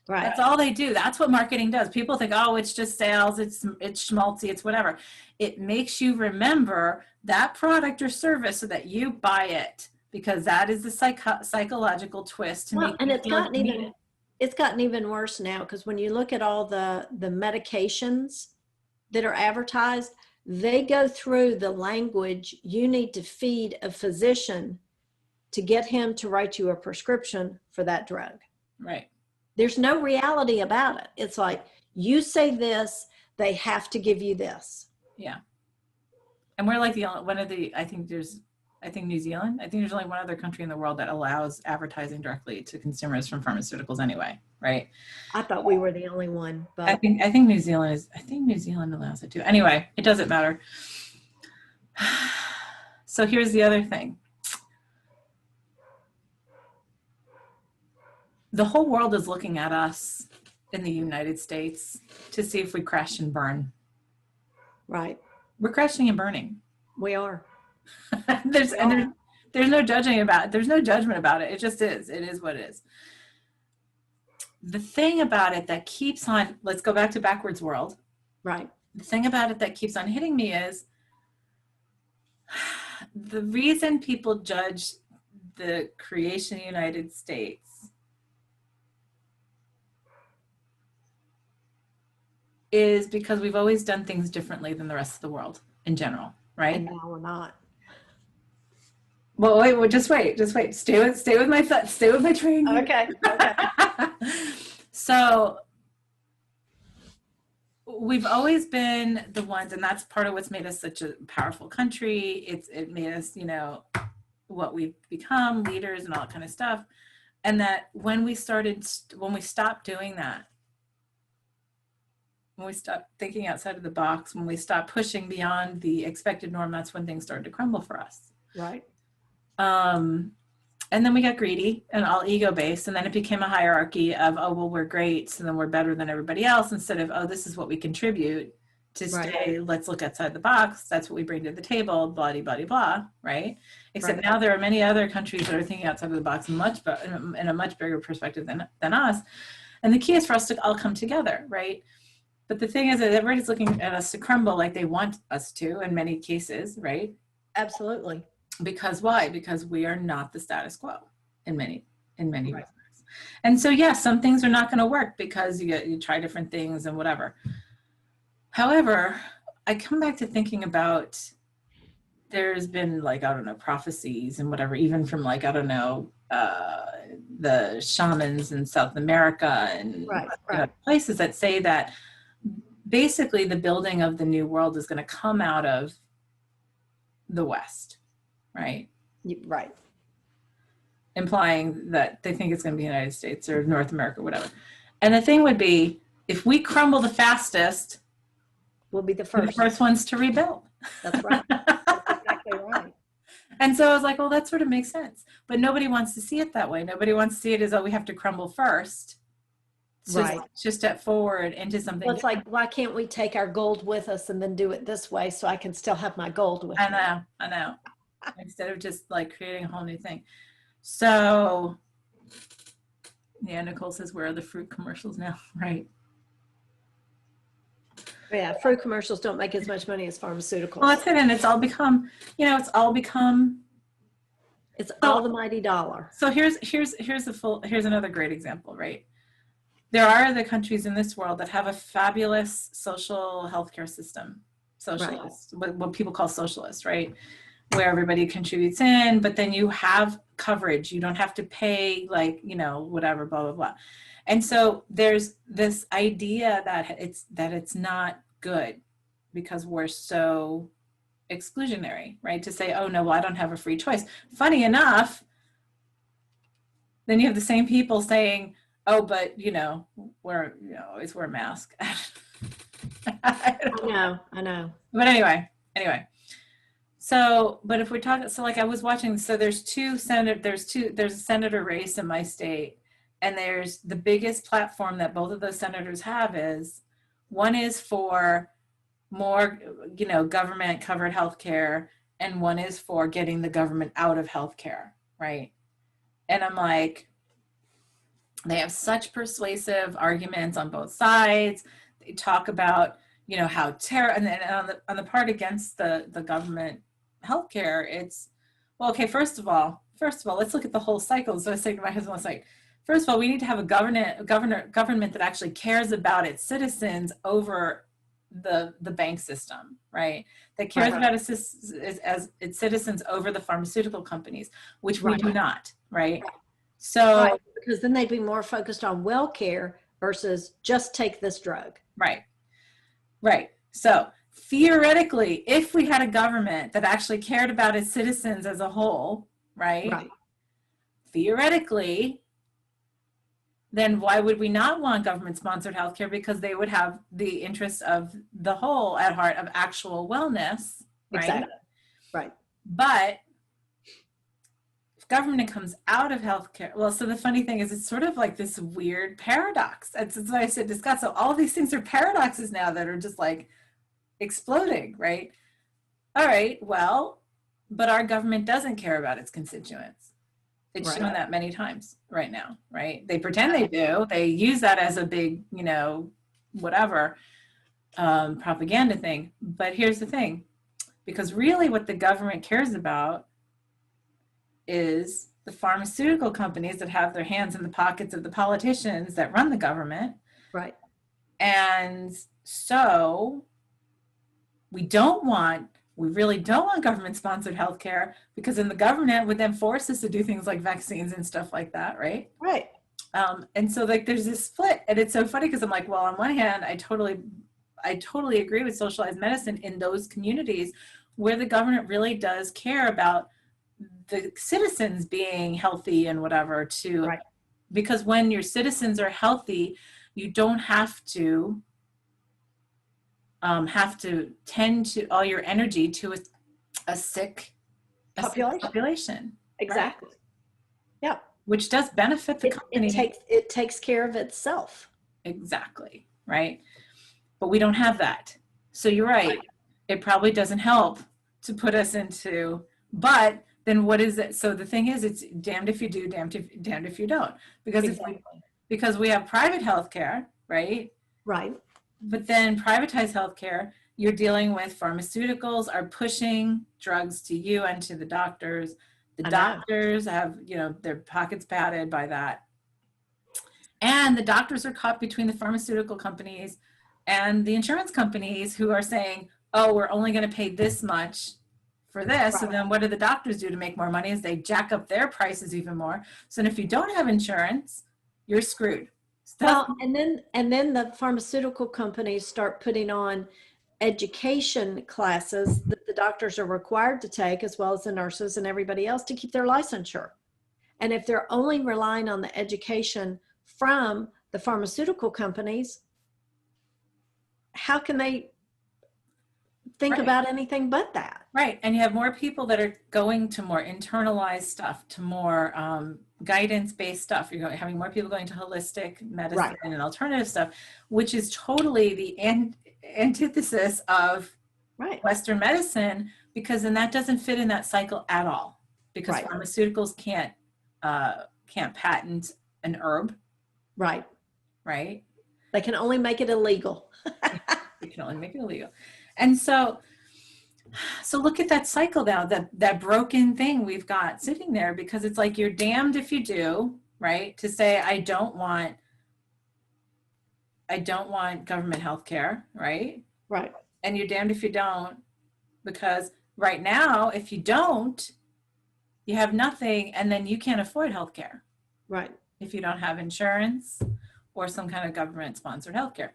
S2: Right.
S1: That's all they do. That's what marketing does. People think, oh, it's just sales. It's schmaltzy. It's whatever. It makes you remember that product or service so that you buy it because that is the psychological twist to make.
S2: And it's gotten even worse now because when you look at all the medications that are advertised, they go through the language you need to feed a physician to get him to write you a prescription for that drug.
S1: Right.
S2: There's no reality about it. It's like, you say this, they have to give you this.
S1: Yeah. And we're like I think New Zealand, I think there's only one other country in the world that allows advertising directly to consumers from pharmaceuticals anyway. Right.
S2: I thought we were the only one, but
S1: I think New Zealand allows it too. Anyway, it doesn't matter. So here's the other thing. The whole world is looking at us in the United States to see if we crash and burn.
S2: Right.
S1: We're crashing and burning.
S2: We are.
S1: there's no judging about it. There's no judgment about it. It just is. It is what it is. The thing about it that keeps on, let's go back to backwards world.
S2: Right.
S1: The thing about it that keeps on hitting me is the reason people judge the creation of the United States is because we've always done things differently than the rest of the world in general, right?
S2: And now we're not.
S1: Well, wait, just wait. Stay with my foot. Stay with my train.
S2: Okay.
S1: So we've always been the ones, and that's part of what's made us such a powerful country. It made us, what we've become, leaders and all that kind of stuff. And that when we stopped doing that, when we stopped thinking outside of the box, when we stopped pushing beyond the expected norm, that's when things started to crumble for us.
S2: Right.
S1: And then we got greedy and all ego based, and then it became a hierarchy of, oh, well, we're great, so then we're better than everybody else, instead of, oh, this is what we contribute to stay, let's look outside the box, that's what we bring to the table, blah, blah, blah, blah, right? Except now there are many other countries that are thinking outside of the box in a much bigger perspective than us. And the key is for us to all come together, right? But the thing is that everybody's looking at us to crumble like they want us to in many cases, right?
S2: Absolutely.
S1: Because why? Because we are not the status quo in many respects. And so, yes, some things are not going to work because you try different things and whatever. However, I come back to thinking about, there's been prophecies and whatever, even from the shamans in South America and places that say that basically the building of the new world is going to come out of the West. Right.
S2: Right.
S1: Implying that they think it's going to be the United States or North America, whatever. And the thing would be, if we crumble the fastest,
S2: we'll be the
S1: first ones to rebuild.
S2: That's right. That's exactly right.
S1: And so I was like, well, that sort of makes sense. But nobody wants to see it that way. Nobody wants to see it as, oh, we have to crumble first. Just step forward into something.
S2: Well, it's like, why can't we take our gold with us and then do it this way so I can still have my gold with me?
S1: I know. Instead of just creating a whole new thing. So Nicole says, where are the fruit commercials now? Right.
S2: Yeah, fruit commercials don't make as much money as pharmaceuticals.
S1: Well, that's it. And it's all become
S2: it's all the mighty dollar.
S1: So here's another great example, right? There are other countries in this world that have a fabulous social healthcare system, socialist, what people call socialist, right? Where everybody contributes in, but then you have coverage. You don't have to pay whatever, blah, blah, blah. And so there's this idea that it's not good because we're so exclusionary, right? To say, oh no, well, I don't have a free choice. Funny enough, then you have the same people saying, oh, but always wear a mask.
S2: I know.
S1: But anyway. So, but if we're talking, I was watching, so there's a senator race in my state, and there's the biggest platform that both of those senators have is, one is for more, government covered healthcare, and one is for getting the government out of healthcare, right? And I'm like, they have such persuasive arguments on both sides. They talk about, how and then on the part against the government healthcare, it's, well, okay, first of all, let's look at the whole cycle. So I was saying to my husband last night, first of all, we need to have a government that actually cares about its citizens over the bank system, right? That cares about its citizens over the pharmaceutical companies, which we do not, right? So
S2: because then they'd be more focused on well care versus just take this drug.
S1: Right. So theoretically, if we had a government that actually cared about its citizens as a whole, right? Theoretically, then why would we not want government-sponsored healthcare? Because they would have the interests of the whole at heart, of actual wellness, right?
S2: Exactly. Right.
S1: But if government comes out of healthcare, well, so the funny thing is it's sort of like this weird paradox. That's what I said to Scott. So all these things are paradoxes now that are just like exploding, right? All right, well, but our government doesn't care about its constituents. It's
S2: Right.
S1: shown that many times right now, right? They pretend they do. They use that as a big, whatever, propaganda thing. But here's the thing, because really what the government cares about is the pharmaceutical companies that have their hands in the pockets of the politicians that run the government.
S2: Right.
S1: And so we really don't want government sponsored healthcare, because then the government would then force us to do things like vaccines and stuff like that, right?
S2: Right.
S1: And so like there's this split, and it's so funny because I'm like, well, on one hand, I totally agree with socialized medicine in those communities where the government really does care about the citizens being healthy and whatever,
S2: Right.
S1: because when your citizens are healthy, you don't have to tend to all your energy to a sick population.
S2: Exactly.
S1: Right?
S2: Yeah.
S1: Which does benefit the company.
S2: It takes care of itself.
S1: Exactly. Right. But we don't have that. So you're right. It probably doesn't help to put us into, but then what is it? So the thing is, it's damned if you do, damned if you don't. Because because we have private healthcare, right?
S2: Right.
S1: But then privatized healthcare, you're dealing with pharmaceuticals are pushing drugs to you and to the doctors. The doctors have, their pockets padded by that. And the doctors are caught between the pharmaceutical companies and the insurance companies who are saying, oh, we're only going to pay this much for this.
S2: Right.
S1: And then what do the doctors do to make more money? Is they jack up their prices even more. So if you don't have insurance, you're screwed.
S2: Well, and then the pharmaceutical companies start putting on education classes that the doctors are required to take, as well as the nurses and everybody else, to keep their licensure. And if they're only relying on the education from the pharmaceutical companies, how can they think about anything but that?
S1: Right. And you have more people that are going to more internalized stuff, to more guidance-based stuff. You're having more people going to holistic medicine and alternative stuff, which is totally the antithesis of Western medicine, because then that doesn't fit in that cycle at all, because pharmaceuticals can't patent an herb. Right.
S2: They can only make it illegal.
S1: They can only make it illegal. And so look at that cycle now, that broken thing we've got sitting there, because it's like you're damned if you do, right? To say, I don't want government health care, right?
S2: Right.
S1: And you're damned if you don't, because right now, if you don't, you have nothing, and then you can't afford health care.
S2: Right.
S1: If you don't have insurance or some kind of government sponsored health care.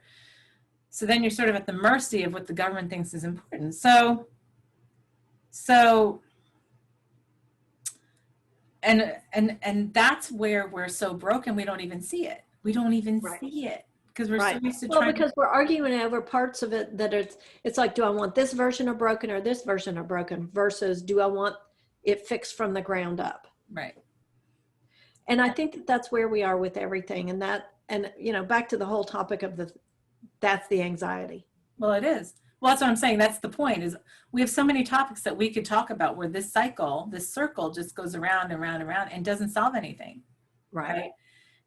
S1: So then you're sort of at the mercy of what the government thinks is important. So and that's where we're so broken, we don't even see it. We don't even see it, because we're so used to
S2: because we're arguing over parts of it that it's like, do I want this version of broken or this version of broken, versus do I want it fixed from the ground up?
S1: Right.
S2: And I think that's where we are with everything. And back to the whole topic of that's the anxiety.
S1: Well, it is. Well, that's what I'm saying. That's the point, is we have so many topics that we could talk about where this circle just goes around and around and around and doesn't solve anything. Right.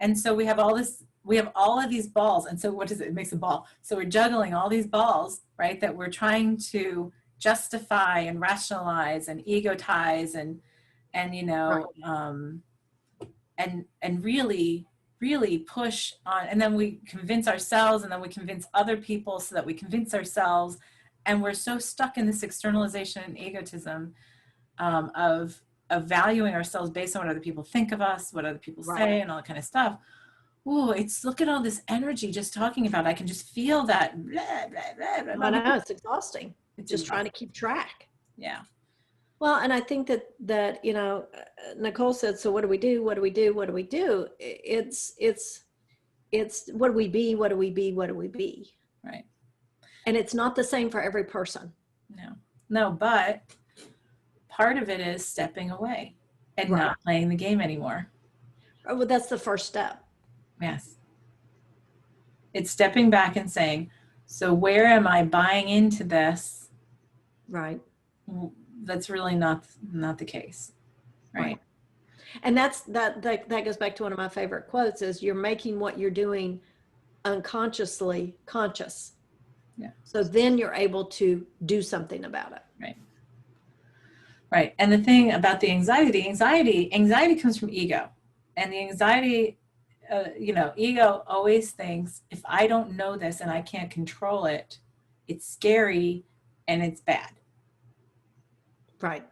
S1: And so we have all of these balls. And so what is it? It makes a ball. So we're juggling all these balls, right? That we're trying to justify and rationalize and egotize and really push on, and then we convince ourselves, and then we convince other people, so that we convince ourselves, and we're so stuck in this externalization and egotism of valuing ourselves based on what other people think of us, what other people say, and all that kind of stuff. Ooh, look at all this energy just talking about it. I can just feel that. Blah, blah, blah, blah.
S2: I know, it's exhausting. It's just trying to keep track.
S1: Yeah.
S2: Well, and I think that Nicole said, so what do we do? What do we do? What do we do? It's what do we be? What do we be? What do we be?
S1: Right.
S2: And it's not the same for every person.
S1: No, but part of it is stepping away and
S2: Right.
S1: not playing the game anymore.
S2: Oh, well, that's the first step.
S1: Yes. It's stepping back and saying, so where am I buying into this?
S2: Right.
S1: That's really not the case. Right.
S2: And that goes back to one of my favorite quotes is you're making what you're doing unconsciously conscious.
S1: Yeah.
S2: So then you're able to do something about it.
S1: Right. Right. And the thing about the anxiety comes from ego. And the anxiety, ego always thinks if I don't know this and I can't control it, it's scary and it's bad.
S2: Right.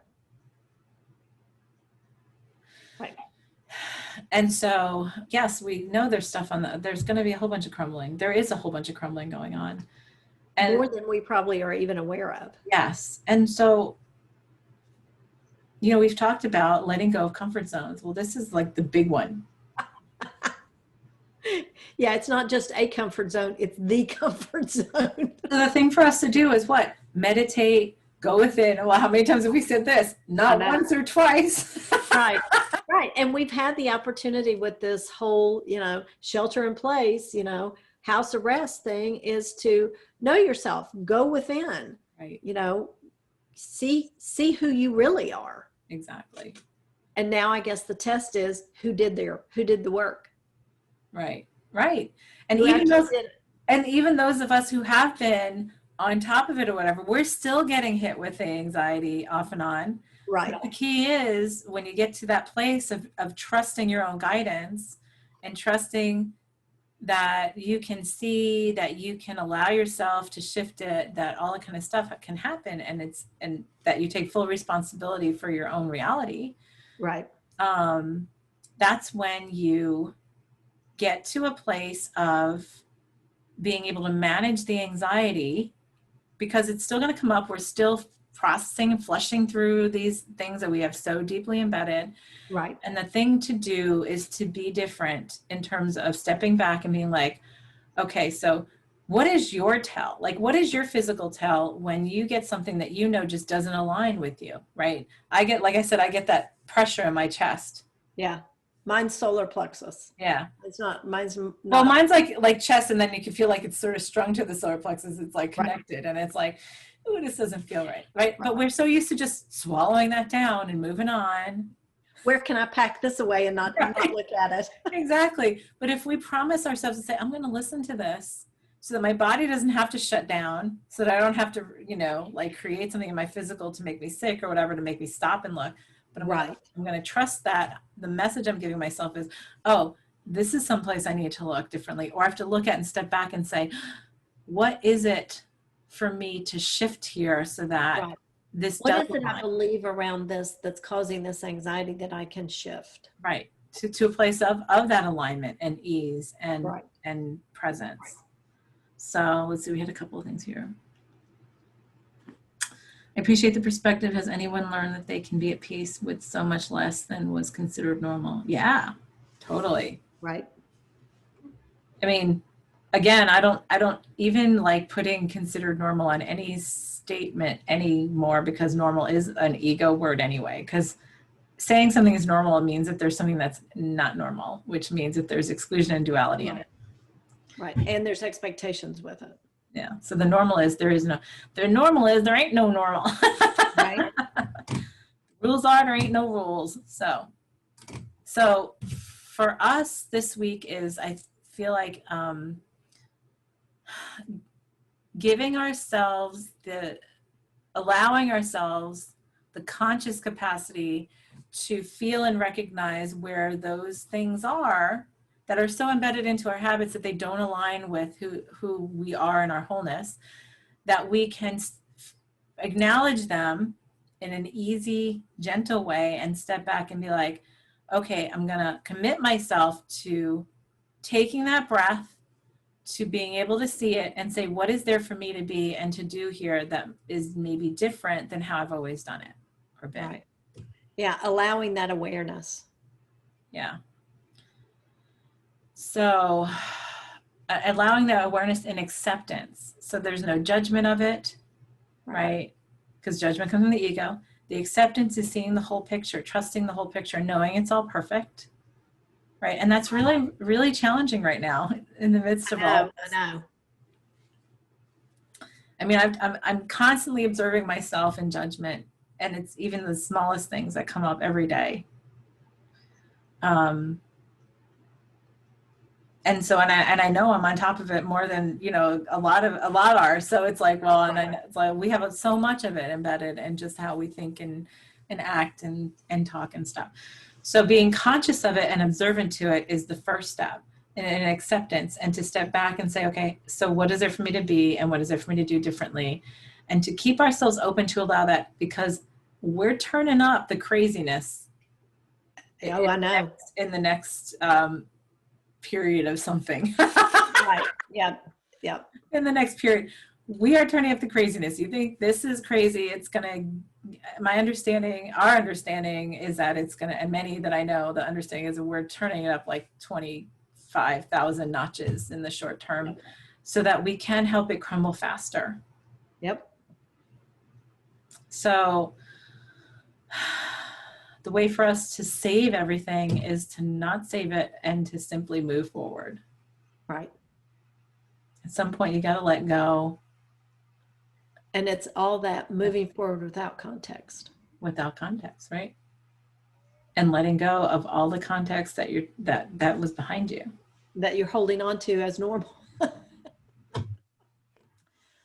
S2: Right.
S1: And so, yes, we know there's stuff there's going to be a whole bunch of crumbling. There is a whole bunch of crumbling going on. And
S2: more than we probably are even aware of.
S1: yes. And so, we've talked about letting go of comfort zones. Well, this is like the big one.
S2: Yeah, it's not just a comfort zone, it's the comfort zone.
S1: So the thing for us to do is what? Meditate, go within. Well, how many times have we said this? Not once or twice.
S2: Right. Right. And we've had the opportunity with this whole, shelter in place, house arrest thing is to know yourself, go within,
S1: Right.
S2: See who you really are.
S1: Exactly.
S2: And now I guess the test is who did the work.
S1: Right. Right. And
S2: Who
S1: even those of us who have been on top of it or whatever, we're still getting hit with the anxiety off and on.
S2: Right.
S1: But the key is when you get to that place of trusting your own guidance and trusting that you can see, that you can allow yourself to shift it, that all that kind of stuff can happen, and that you take full responsibility for your own reality.
S2: Right.
S1: That's when you get to a place of being able to manage the anxiety, because it's still going to come up. We're still processing and flushing through these things that we have so deeply embedded.
S2: Right.
S1: And the thing to do is to be different in terms of stepping back and being like, okay, so what is your tell? Like, what is your physical tell when you get something that just doesn't align with you, right? Like I said, I get that pressure in my chest.
S2: Yeah. Mine's solar plexus.
S1: Yeah.
S2: Mine's not.
S1: Well, mine's like chest, and then you can feel like it's sort of strung to the solar plexus. It's like connected, right. And it's like, ooh, this doesn't feel right? But we're so used to just swallowing that down and moving on.
S2: Where can I pack this away and not look at it?
S1: Exactly. But if we promise ourselves to say, I'm going to listen to this so that my body doesn't have to shut down, so that I don't have to, like create something in my physical to make me sick or whatever, to make me stop and look. But I'm going to trust that the message I'm giving myself is, oh, this is someplace I need to look differently, or I have to look at and step back and say, what is it for me to shift here so that this does
S2: what is it I believe around this that's causing this anxiety that I can shift?
S1: Right. To a place of that alignment and ease and presence. Right. So let's see, we had a couple of things here. I appreciate the perspective. Has anyone learned that they can be at peace with so much less than was considered normal? Yeah, totally.
S2: Right.
S1: I mean, again, I don't even like putting considered normal on any statement anymore, because normal is an ego word anyway, because saying something is normal means that there's something that's not normal, which means that there's exclusion and duality in it.
S2: Right. And there's expectations with it.
S1: Yeah. So the normal is there ain't no normal.
S2: Right.
S1: Rules are, there ain't no rules. So for us this week is, I feel like allowing ourselves the conscious capacity to feel and recognize where those things are that are so embedded into our habits that they don't align with who we are in our wholeness, that we can acknowledge them in an easy, gentle way and step back and be like, okay, I'm going to commit myself to taking that breath, to being able to see it and say, what is there for me to be and to do here that is maybe different than how I've always done it or been.
S2: Right. Yeah, allowing that awareness.
S1: Yeah. So allowing that awareness and acceptance. So there's no judgment of it, right? Because judgment comes from the ego. The acceptance is seeing the whole picture, trusting the whole picture, knowing it's all perfect, right? And that's really, really challenging right now in the midst of all
S2: I
S1: this.
S2: know.
S1: I mean, I'm constantly observing myself in judgment, and it's even the smallest things that come up every day. Um, and so, and I know I'm on top of it more than, you know, a lot are. So it's like, well, and it's like we have so much of it embedded in just how we think and act and talk and stuff. So being conscious of it and observant to it is the first step in acceptance, and to step back and say, okay, so what is there for me to be, and what is there for me to do differently, and to keep ourselves open to allow that, because we're turning up the craziness
S2: Oh, I know.
S1: in the next period of something.
S2: Right. Yep. Yep.
S1: In the next period, we are turning up the craziness. You think this is crazy, it's gonna, my understanding, our understanding is that it's gonna, and many that I know, the understanding is that we're turning it up like 25,000 notches in the short term, so that we can help it crumble faster.
S2: Yep.
S1: So the way for us to save everything is to not save it and to simply move forward.
S2: Right.
S1: At some point, you got to let go.
S2: And it's all that moving forward without context.
S1: Without context, right? And letting go of all the context that was behind you.
S2: That you're holding on to as normal.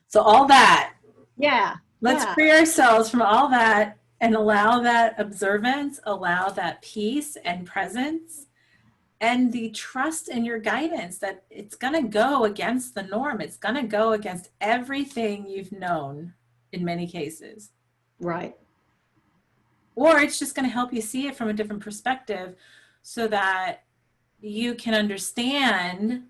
S1: So all that,
S2: Yeah.
S1: let's
S2: Yeah.
S1: free ourselves from all that and allow that observance, allow that peace and presence, and the trust in your guidance that it's going to go against the norm. It's going to go against everything you've known in many cases.
S2: Right.
S1: Or it's just going to help you see it from a different perspective, so that you can understand,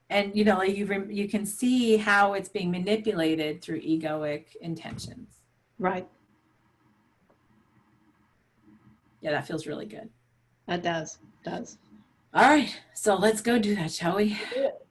S1: and you know, like you can see how it's being manipulated through egoic intentions.
S2: Right.
S1: Yeah, that feels really good.
S2: That does. Does.
S1: All right, so let's go do that, shall we?
S2: Do it.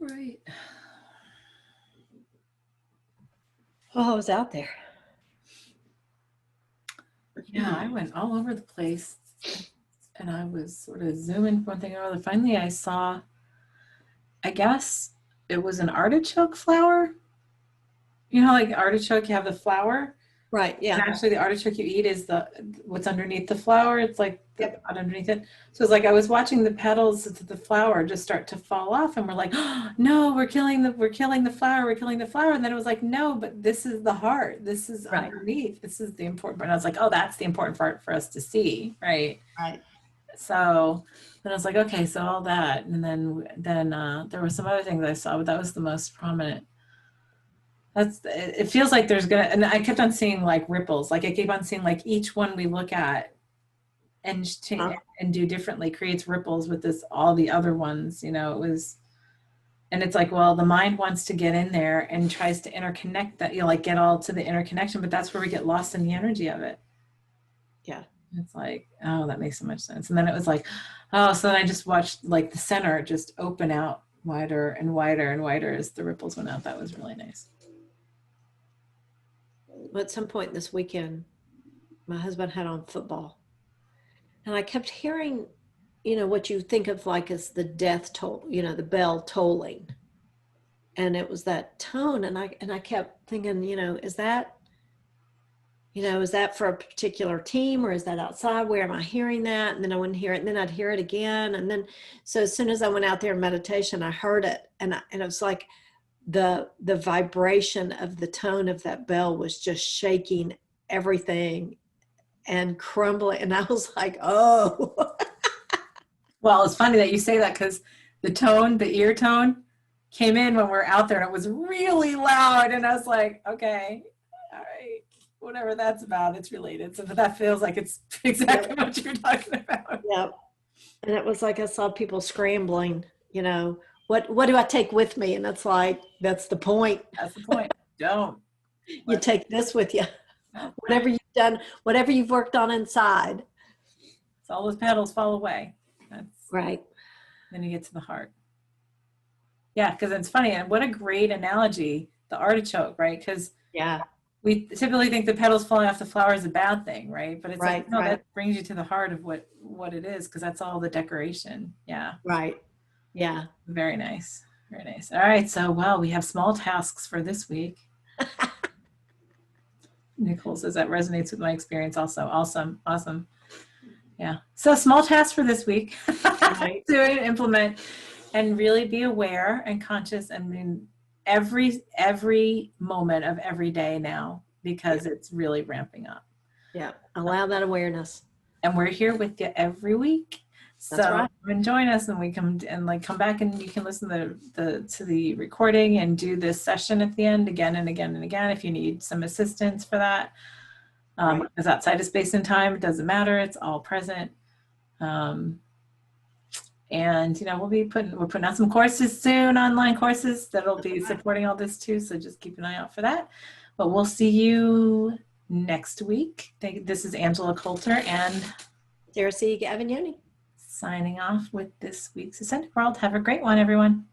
S1: Right.
S2: Oh, I was out there.
S1: Yeah, I went all over the place and I was sort of zooming from one thing to another. Finally, I saw, I guess it was an artichoke flower. You know, like artichoke, you have the flower.
S2: Right.
S1: And
S2: Yeah.
S1: actually, the artichoke you eat is the what's underneath the flower. It's like the
S2: Yep.
S1: pot underneath it. So it's like I was watching the petals of the flower just start to fall off, and we're like, oh, no, we're killing the flower, we're killing the flower. And then it was like, no, but this is the heart. This is
S2: Right.
S1: underneath. This is the important part. And I was like, oh, that's the important part for us to see, right?
S2: Right.
S1: So then I was like, okay, so all that, and then there were some other things I saw, but that was the most prominent. That's it feels like there's gonna, and I kept on seeing like ripples, like I keep on seeing like each one we look at and
S2: Huh?
S1: and do differently creates ripples with this all the other ones, you know. It was, and it's like, well, the mind wants to get in there and tries to interconnect that, you know, like get all to the interconnection, but that's where we get lost in the energy of it.
S2: Yeah.
S1: It's like, oh, that makes so much sense. And then it was like, oh, so then I just watched like the center just open out wider and wider and wider as the ripples went out. That was really nice.
S2: At some point this weekend, my husband had on football, and I kept hearing, what you think of like as the death toll, the bell tolling, and it was that tone, and I kept thinking, is that for a particular team, or is that outside? Where am I hearing that? And then I wouldn't hear it, and then I'd hear it again, and then so as soon as I went out there in meditation, I heard it, and it was like the vibration of the tone of that bell was just shaking everything and crumbling, and I was like, oh.
S1: Well, it's funny that you say that because the tone, the ear tone, came in when we are out there and it was really loud. And I was like, okay, all right, whatever that's about, it's related. So that feels like it's exactly
S2: Yep.
S1: what you're talking about.
S2: Yep. And it was like I saw people scrambling, what do I take with me? And it's like, that's the point.
S1: That's the point. Don't.
S2: You take this with you.
S1: No.
S2: Whatever you've done, whatever you've worked on inside.
S1: So all those petals fall away. That's
S2: Right.
S1: then you get to the heart. Yeah, because it's funny, and what a great analogy, the artichoke, right? Because
S2: Yeah.
S1: we typically think the petals falling off the flower is a bad thing, right? But it's
S2: Right.
S1: like, no,
S2: Right.
S1: that brings you to the heart of what it is, because that's all the decoration. Yeah,
S2: Right. Yeah.
S1: very nice, very nice. All right, so well, we have small tasks for this week. Nicole says that resonates with my experience also. Awesome, awesome. Yeah, so small tasks for this week
S2: Right.
S1: to implement and really be aware and conscious, and in every moment of every day now, because it's really ramping up.
S2: Yeah. Allow that awareness.
S1: And we're here with you every week. So
S2: That's right.
S1: come and join us, and we come and like come back, and you can listen to the recording and do this session at the end again and again and again if you need some assistance for that.
S2: Right.
S1: Because outside of space and time, it doesn't matter. It's all present. And we're putting out some courses soon, online courses that'll be supporting all this too. So just keep an eye out for that. But we'll see you next week. This is Angela Coulter and
S2: Sarah C. Gavignoni.
S1: signing off with this week's Ascended World. Have a great one, everyone.